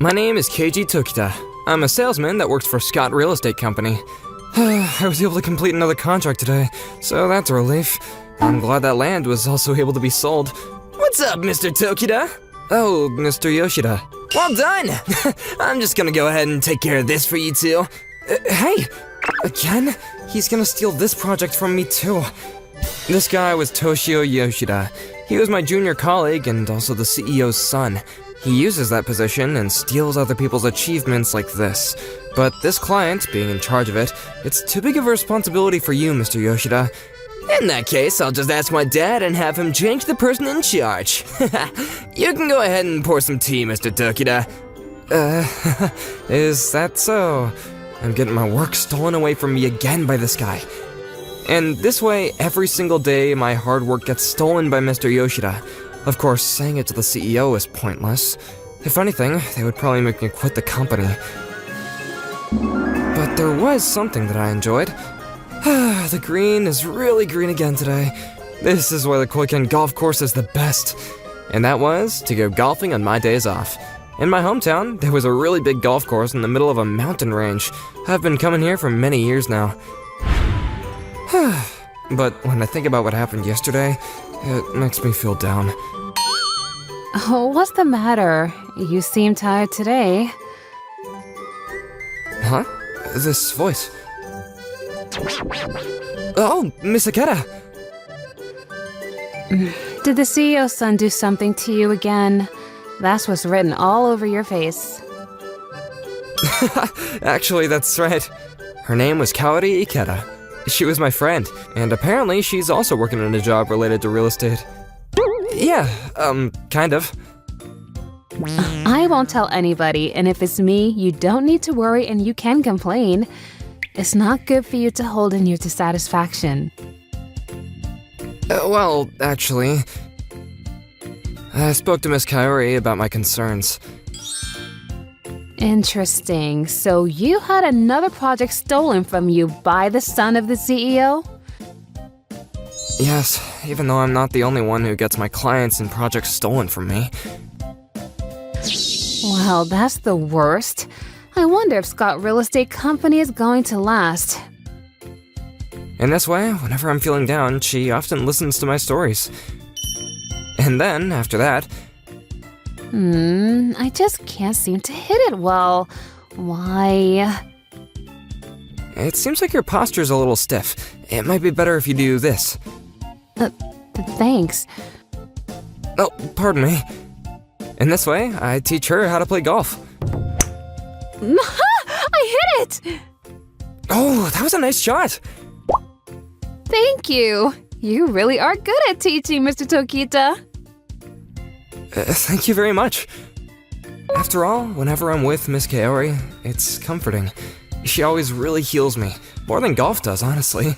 My name is Keiji Tokita. I'm a salesman that works for Scott Real Estate Company. I was able to complete another contract today, so that's a relief. I'm glad that land was also able to be sold. What's up, Mr. Tokita? Oh, Mr. Yoshida. Well done! I'm just gonna go ahead and take care of this for you two. Hey! Again? He's gonna steal this project from me too. This guy was Toshio Yoshida. He was my junior colleague and also the CEO's son. He uses that position and steals other people's achievements like this. But this client, being in charge of it, it's too big of a responsibility for you, Mr. Yoshida. In that case, I'll just ask my dad and have him change the person in charge. You can go ahead and pour some tea, Mr. Tokita. Is that so? I'm getting my work stolen away from me again by this guy. And this way, every single day, my hard work gets stolen by Mr. Yoshida. Of course, saying it to the CEO is pointless. If anything, they would probably make me quit the company. But there was something that I enjoyed. The green is really green again today. This is why the Koiken golf course is the best. And that was to go golfing on my days off. In my hometown, there was a really big golf course in the middle of a mountain range. I've been coming here for many years now. But when I think about what happened yesterday, it makes me feel down. Oh, what's the matter? You seem tired today. Huh? This voice. Oh, Miss Aketa! Did the CEO's son do something to you again? That's what's written all over your face. Actually, that's right. Her name was Kaori Ikeda. She was my friend, and apparently she's also working on a job related to real estate. Yeah, kind of. I won't tell anybody, and if it's me, you don't need to worry and you can complain. It's not good for you to hold in your dissatisfaction. Well, actually, I spoke to Miss Kaori about my concerns. Interesting. So you had another project stolen from you by the son of the CEO? Yes, even though I'm not the only one who gets my clients and projects stolen from me. Well, that's the worst. I wonder if Scott Real Estate Company is going to last. In this way, whenever I'm feeling down, she often listens to my stories. And then, after that... I just can't seem to hit it well. Why? It seems like your posture's a little stiff. It might be better if you do this. Thanks. Oh, pardon me. In this way, I teach her how to play golf. I hit it! Oh, that was a nice shot. Thank you. You really are good at teaching, Mr. Tokita. Thank you very much. After all, whenever I'm with Miss Kaori, it's comforting. She always really heals me, more than golf does, honestly.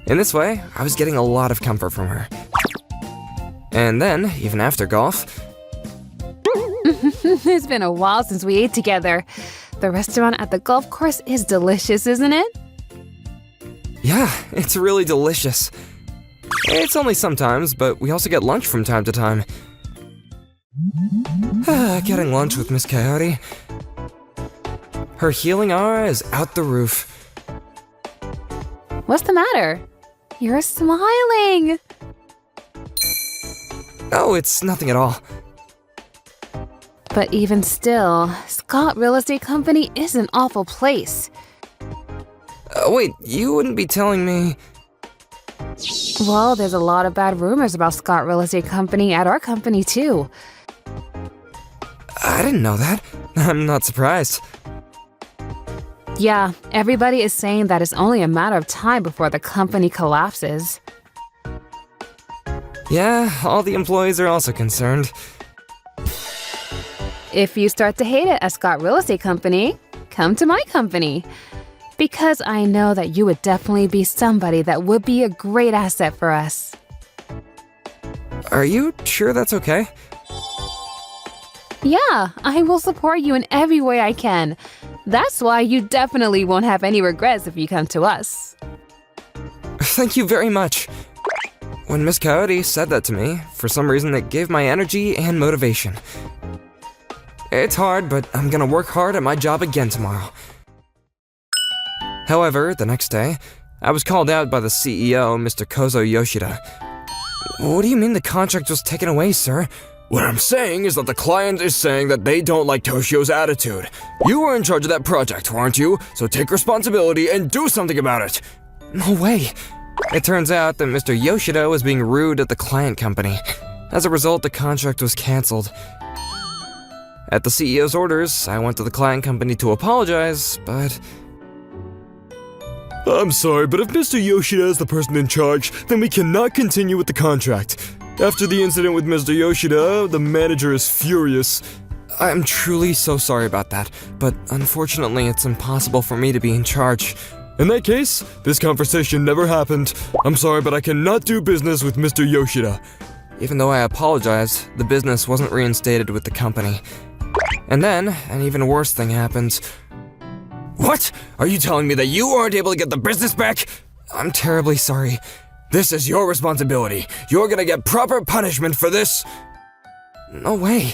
In this way, I was getting a lot of comfort from her. And then, even after golf... It's been a while since we ate together. The restaurant at the golf course is delicious, isn't it? Yeah, it's really delicious. It's only sometimes, but we also get lunch from time to time. Getting lunch with Miss Kaori. Her healing aura is out the roof. What's the matter? You're smiling. Oh, it's nothing at all. But even still, Scott Real Estate Company is an awful place. Wait, you wouldn't be telling me... Well, there's a lot of bad rumors about Scott Real Estate Company at our company, too. I didn't know that. I'm not surprised. Yeah, everybody is saying that it's only a matter of time before the company collapses. Yeah, all the employees are also concerned. If you start to hate it at Scott Real Estate Company, come to my company. Because I know that you would definitely be somebody that would be a great asset for us. Are you sure that's okay? Yeah, I will support you in every way I can. That's why you definitely won't have any regrets if you come to us. Thank you very much. When Miss Kaori said that to me, for some reason it gave my energy and motivation. It's hard, but I'm gonna work hard at my job again tomorrow. However, the next day, I was called out by the CEO, Mr. Kozo Yoshida. What do you mean the contract was taken away, sir? What I'm saying is that the client is saying that they don't like Toshio's attitude. You were in charge of that project, weren't you? So take responsibility and do something about it. No way. It turns out that Mr. Yoshida was being rude at the client company. As a result, the contract was canceled. At the CEO's orders, I went to the client company to apologize, but... I'm sorry, but if Mr. Yoshida is the person in charge, then we cannot continue with the contract. After the incident with Mr. Yoshida, the manager is furious. I'm truly so sorry about that, but unfortunately it's impossible for me to be in charge. In that case, this conversation never happened. I'm sorry, but I cannot do business with Mr. Yoshida. Even though I apologized, the business wasn't reinstated with the company. And then, an even worse thing happened. What? Are you telling me that you aren't able to get the business back? I'm terribly sorry. This is your responsibility. You're gonna get proper punishment for this. No way.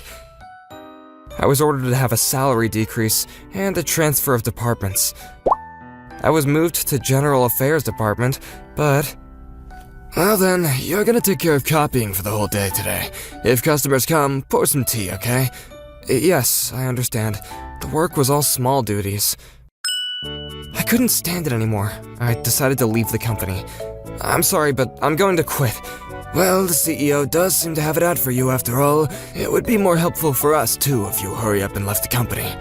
I was ordered to have a salary decrease and a transfer of departments. I was moved to General Affairs Department, but... Well then, you're gonna take care of copying for the whole day today. If customers come, pour some tea, okay? Yes, I understand. The work was all small duties. I couldn't stand it anymore. I decided to leave the company. I'm sorry, but I'm going to quit. Well, the CEO does seem to have it out for you after all. It would be more helpful for us too if you hurry up and left the company.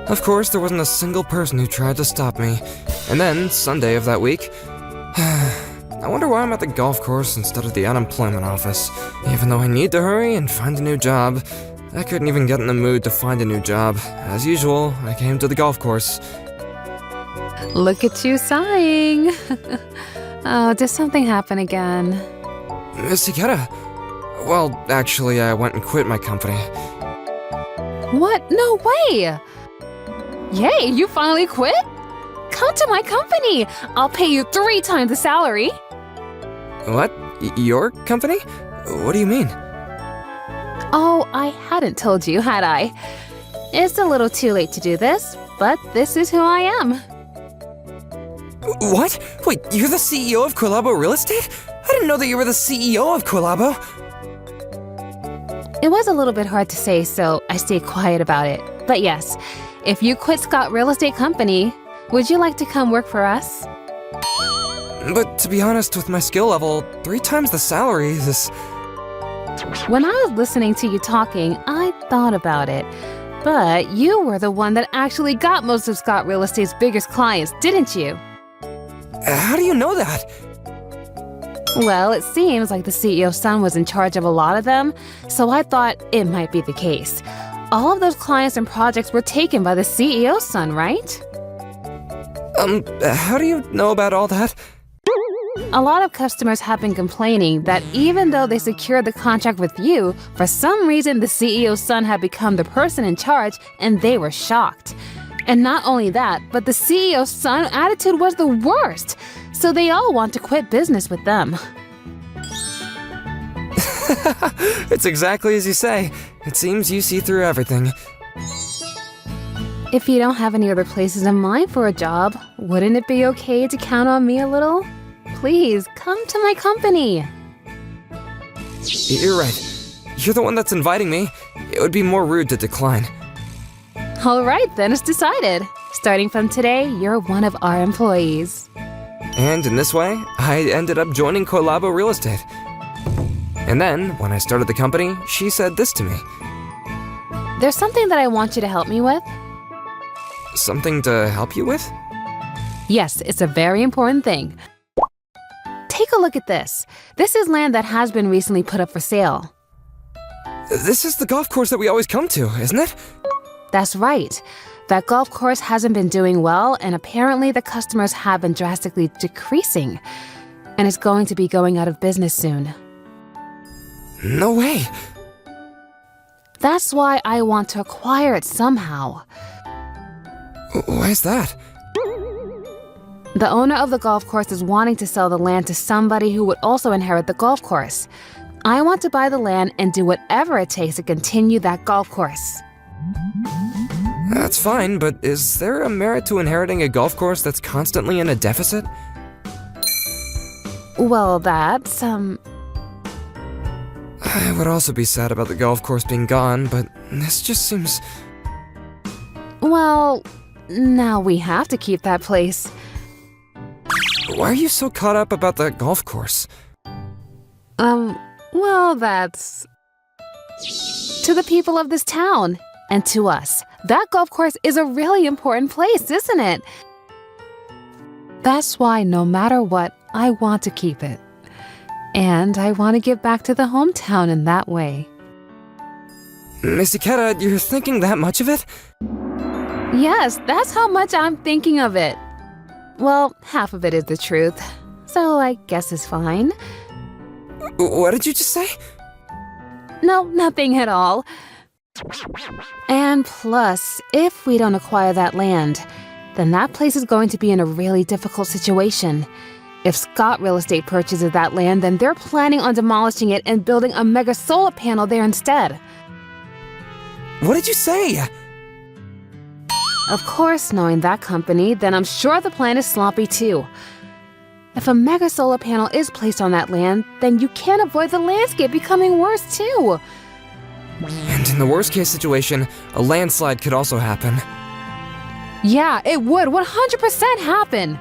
Of course, there wasn't a single person who tried to stop me. And then, Sunday of that week, I wonder why I'm at the golf course instead of the unemployment office. Even though I need to hurry and find a new job, I couldn't even get in the mood to find a new job. As usual, I came to the golf course. Look at you sighing. Oh, did something happen again? Miss Ikeda. Well, actually, I went and quit my company. What? No way! Yay, you finally quit? Come to my company! I'll pay you 3 times the salary! What? Your company? What do you mean? Oh, I hadn't told you, had I? It's a little too late to do this, but this is who I am. What? Wait, you're the CEO of Kolabo Real Estate? I didn't know that you were the CEO of Kolabo. It was a little bit hard to say, so I stayed quiet about it. But yes, if you quit Scott Real Estate Company, would you like to come work for us? But to be honest, with my skill level, 3 times the salary is... When I was listening to you talking, I thought about it. But you were the one that actually got most of Scott Real Estate's biggest clients, didn't you? How do you know that? Well, it seems like the CEO's son was in charge of a lot of them, so I thought it might be the case. All of those clients and projects were taken by the CEO's son, right? How do you know about all that? A lot of customers have been complaining that even though they secured the contract with you, for some reason the CEO's son had become the person in charge and they were shocked. And not only that, but the CEO's son attitude was the worst, so they all want to quit business with them. It's exactly as you say. It seems you see through everything. If you don't have any other places in mind for a job, wouldn't it be okay to count on me a little? Please, come to my company. You're right. You're the one that's inviting me. It would be more rude to decline. All right, then it's decided. Starting from today, you're one of our employees. And in this way, I ended up joining Kolabo Real Estate. And then, when I started the company, she said this to me. There's something that I want you to help me with. Something to help you with? Yes, it's a very important thing. Take a look at this. This is land that has been recently put up for sale. This is the golf course that we always come to, isn't it? That's right. That golf course hasn't been doing well, and apparently the customers have been drastically decreasing. And it's going to be going out of business soon. No way. That's why I want to acquire it somehow. Why is that? The owner of the golf course is wanting to sell the land to somebody who would also inherit the golf course. I want to buy the land and do whatever it takes to continue that golf course. That's fine, but is there a merit to inheriting a golf course that's constantly in a deficit? Well, that's, I would also be sad about the golf course being gone, but this just seems... Well, now we have to keep that place. Why are you so caught up about the golf course? Well, that's... To the people of this town, and to us, that golf course is a really important place, isn't it? That's why no matter what, I want to keep it. And I want to give back to the hometown in that way. Miss Ikeda, you're thinking that much of it? Yes, that's how much I'm thinking of it. Well, half of it is the truth, so I guess it's fine. What did you just say? No, nothing at all. And plus, if we don't acquire that land, then that place is going to be in a really difficult situation. If Scott Real Estate purchases that land, then they're planning on demolishing it and building a mega solar panel there instead. What did you say? Of course, knowing that company, then I'm sure the plan is sloppy too. If a mega solar panel is placed on that land, then you can't avoid the landscape becoming worse too. And in the worst case situation, a landslide could also happen. Yeah, it would 100% happen.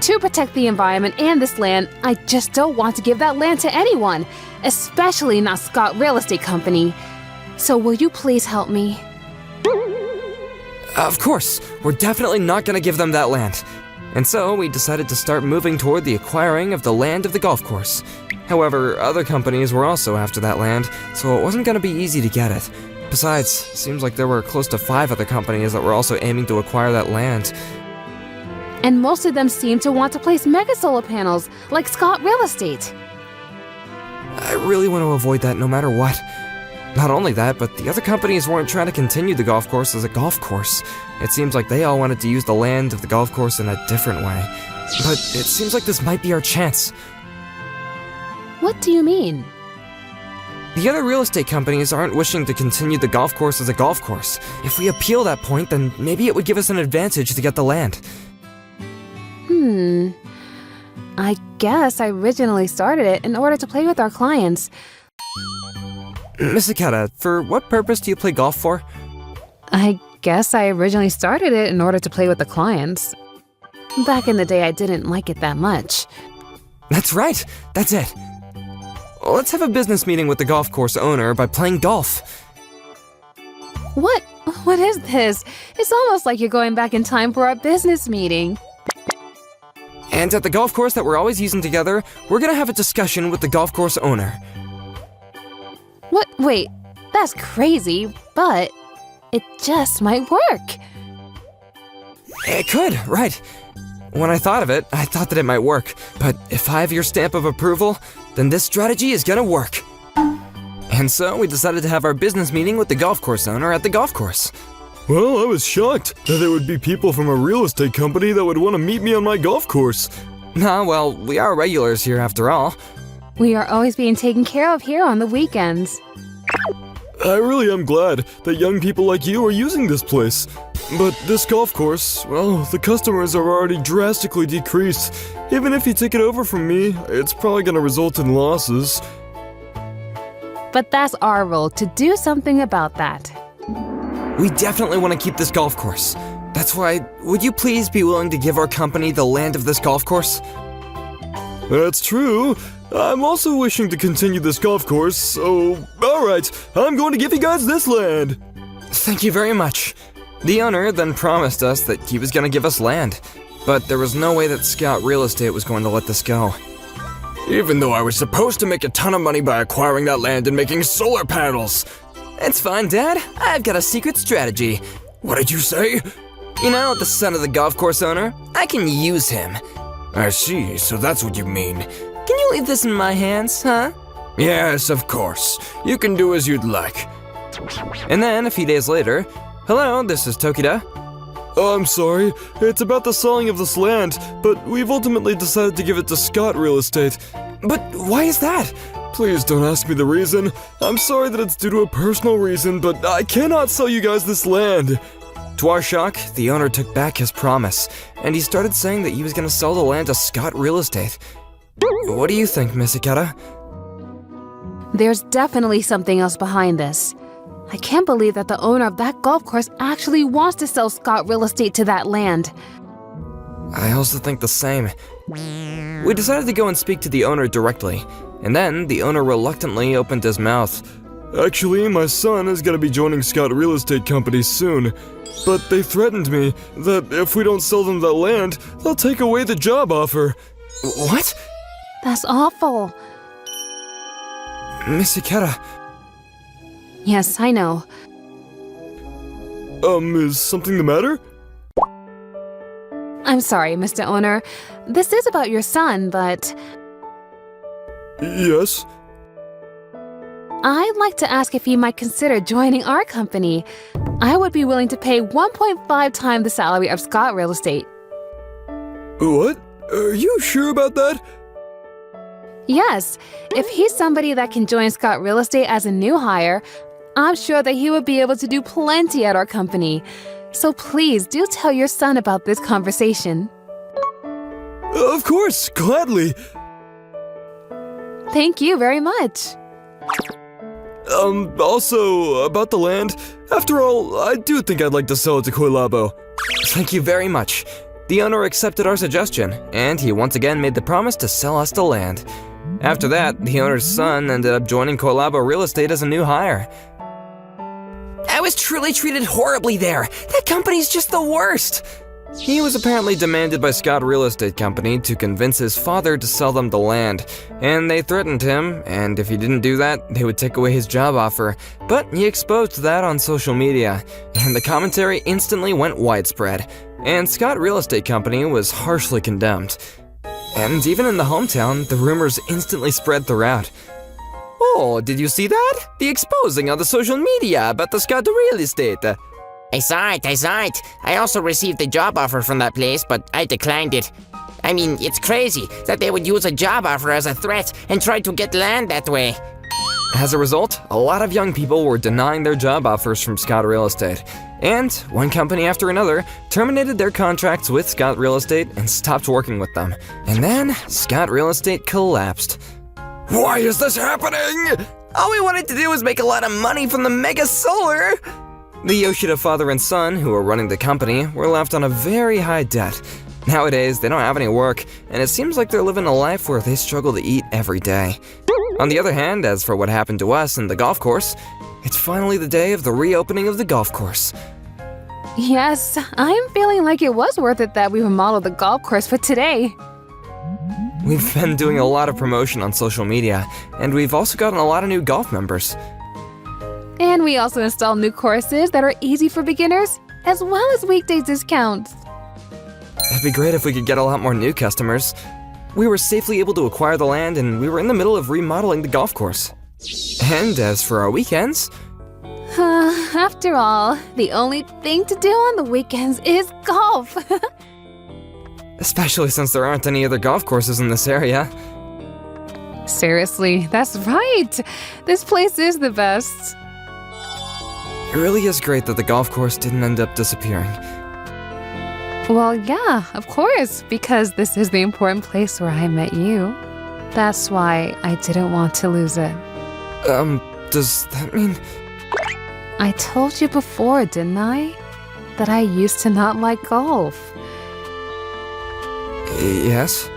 To protect the environment and this land, I just don't want to give that land to anyone, especially not Scott Real Estate Company. So will you please help me? Of course, we're definitely not gonna give them that land. And so we decided to start moving toward the acquiring of the land of the golf course. However, other companies were also after that land, so it wasn't gonna be easy to get it. Besides, it seems like there were close to 5 other companies that were also aiming to acquire that land. And most of them seem to want to place mega solar panels, like Scott Real Estate. I really want to avoid that no matter what. Not only that, but the other companies weren't trying to continue the golf course as a golf course. It seems like they all wanted to use the land of the golf course in a different way. But it seems like this might be our chance. What do you mean? The other real estate companies aren't wishing to continue the golf course as a golf course. If we appeal that point, then maybe it would give us an advantage to get the land. I guess I originally started it in order to play with our clients. Miss Ikeda, for what purpose do you play golf for? I guess I originally started it in order to play with the clients. Back in the day, I didn't like it that much. That's right, that's it. Let's have a business meeting with the golf course owner by playing golf. What? What is this? It's almost like you're going back in time for our business meeting. And at the golf course that we're always using together, we're gonna have a discussion with the golf course owner. What? Wait, that's crazy, but it just might work. It could, right. When I thought of it, I thought that it might work. But if I have your stamp of approval, then this strategy is gonna work. And so we decided to have our business meeting with the golf course owner at the golf course. Well, I was shocked that there would be people from a real estate company that would want to meet me on my golf course. Nah, well, we are regulars here after all. We are always being taken care of here on the weekends. I really am glad that young people like you are using this place. But this golf course, well, the customers are already drastically decreased. Even if you take it over from me, it's probably going to result in losses. But that's our role to do something about that. We definitely want to keep this golf course. That's why, would you please be willing to give our company the land of this golf course? That's true. I'm also wishing to continue this golf course, so alright, I'm going to give you guys this land. Thank you very much. The owner then promised us that he was going to give us land, but there was no way that Scout Real Estate was going to let this go. Even though I was supposed to make a ton of money by acquiring that land and making solar panels. It's fine, Dad. I've got a secret strategy. What did you say? You know, the son of the golf course owner, I can use him. I see, so that's what you mean. Can you leave this in my hands, huh? Yes, of course. You can do as you'd like. And then, a few days later, hello, this is Tokida. I'm sorry, it's about the selling of this land, but we've ultimately decided to give it to Scott Real Estate. But why is that? Please don't ask me the reason. I'm sorry that it's due to a personal reason, but I cannot sell you guys this land. To our shock, the owner took back his promise, and he started saying that he was going to sell the land to Scott Real Estate. What do you think, Miss Ikeda? There's definitely something else behind this. I can't believe that the owner of that golf course actually wants to sell Scott Real Estate to that land. I also think the same. We decided to go and speak to the owner directly, and then the owner reluctantly opened his mouth. Actually, my son is gonna be joining Scott Real Estate Company soon. But they threatened me that if we don't sell them that land, they'll take away the job offer. What? That's awful. Miss Ikeda, Yes, I know. Is something the matter? I'm sorry, Mr. Owner. This is about your son, but Yes? I'd like to ask if he might consider joining our company. I would be willing to pay 1.5 times the salary of Scott Real Estate. What? Are you sure about that? Yes, if he's somebody that can join Scott Real Estate as a new hire, I'm sure that he would be able to do plenty at our company. So please do tell your son about this conversation. Of course, gladly. Thank you very much. Also, about the land, after all, I do think I'd like to sell it to Koilabo. thank you very much. The owner accepted our suggestion, and he once again made the promise to sell us the land. After that, the owner's son ended up joining Koilabo Real Estate as a new hire. I was truly treated horribly there. That company's just the worst. He was apparently demanded by Scott Real Estate Company to convince his father to sell them the land, and they threatened him, and if he didn't do that, they would take away his job offer. But he exposed that on social media, and the commentary instantly went widespread, and Scott Real Estate Company was harshly condemned. And even in the hometown, the rumors instantly spread throughout. Oh, did you see that? The exposing on the social media about the Scott Real Estate. I saw it. I also received a job offer from that place, but I declined it. I mean, it's crazy that they would use a job offer as a threat and try to get land that way. As a result, a lot of young people were denying their job offers from Scott Real Estate. And one company after another terminated their contracts with Scott Real Estate and stopped working with them. And then, Scott Real Estate collapsed. Why is this happening? All we wanted to do was make a lot of money from the mega solar! The Yoshida father and son, who were running the company, were left on a very high debt. Nowadays, they don't have any work, and it seems like they're living a life where they struggle to eat every day. On the other hand, as for what happened to us in the golf course, it's finally the day of the reopening of the golf course. Yes, I'm feeling like it was worth it that we remodeled the golf course for today. We've been doing a lot of promotion on social media, and we've also gotten a lot of new golf members. And we also installed new courses that are easy for beginners, as well as weekday discounts. It'd be great if we could get a lot more new customers. We were safely able to acquire the land, and we were in the middle of remodeling the golf course. And as for our weekends, After all, the only thing to do on the weekends is golf. especially since there aren't any other golf courses in this area. Seriously, that's right. This place is the best. It really is great that the golf course didn't end up disappearing. Well, yeah, of course, because this is the important place where I met you. That's why I didn't want to lose it. Does that mean... I told you before, didn't I? That I used to not like golf. Yes?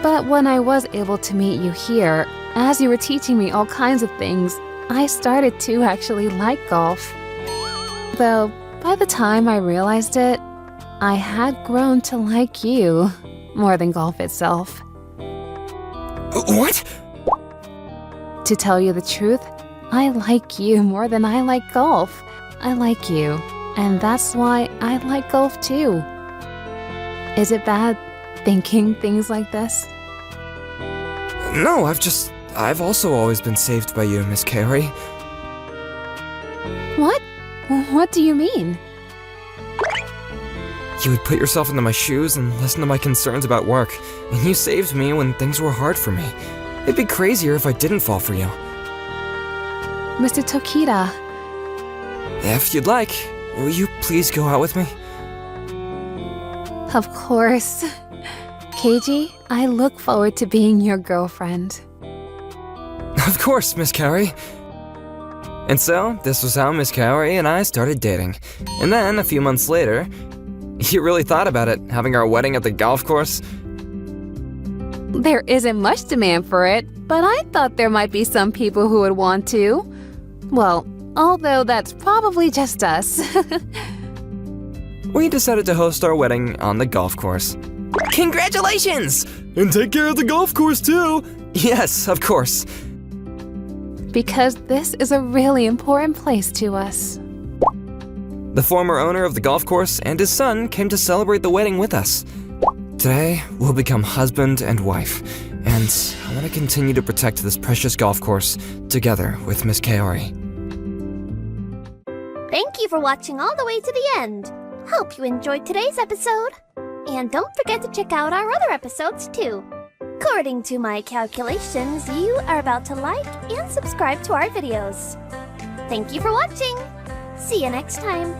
But when I was able to meet you here, as you were teaching me all kinds of things, I started to actually like golf. Though, by the time I realized it, I had grown to like you more than golf itself. What? To tell you the truth, I like you more than I like golf. I like you, and that's why I like golf too. Is it bad thinking things like this? No, I've also always been saved by you, Miss Carey. What? What do you mean? You would put yourself into my shoes and listen to my concerns about work, and you saved me when things were hard for me. It'd be crazier if I didn't fall for you. Mr. Tokita, If you'd like, will you please go out with me? of course. Keiji, I look forward to being your girlfriend. Of course, Miss Kaori. And so, this was how Miss Kaori and I started dating. And then, a few months later, you really thought about it, having our wedding at the golf course? There isn't much demand for it, but I thought there might be some people who would want to. Well, although that's probably just us. We decided to host our wedding on the golf course. Congratulations! And take care of the golf course too! Yes, of course. Because this is a really important place to us. The former owner of the golf course and his son came to celebrate the wedding with us. Today, we'll become husband and wife, and I want to continue to protect this precious golf course together with Miss Kaori. Thank you for watching all the way to the end. Hope you enjoyed today's episode. And don't forget to check out our other episodes too. According to my calculations, you are about to like and subscribe to our videos. Thank you for watching. See you next time.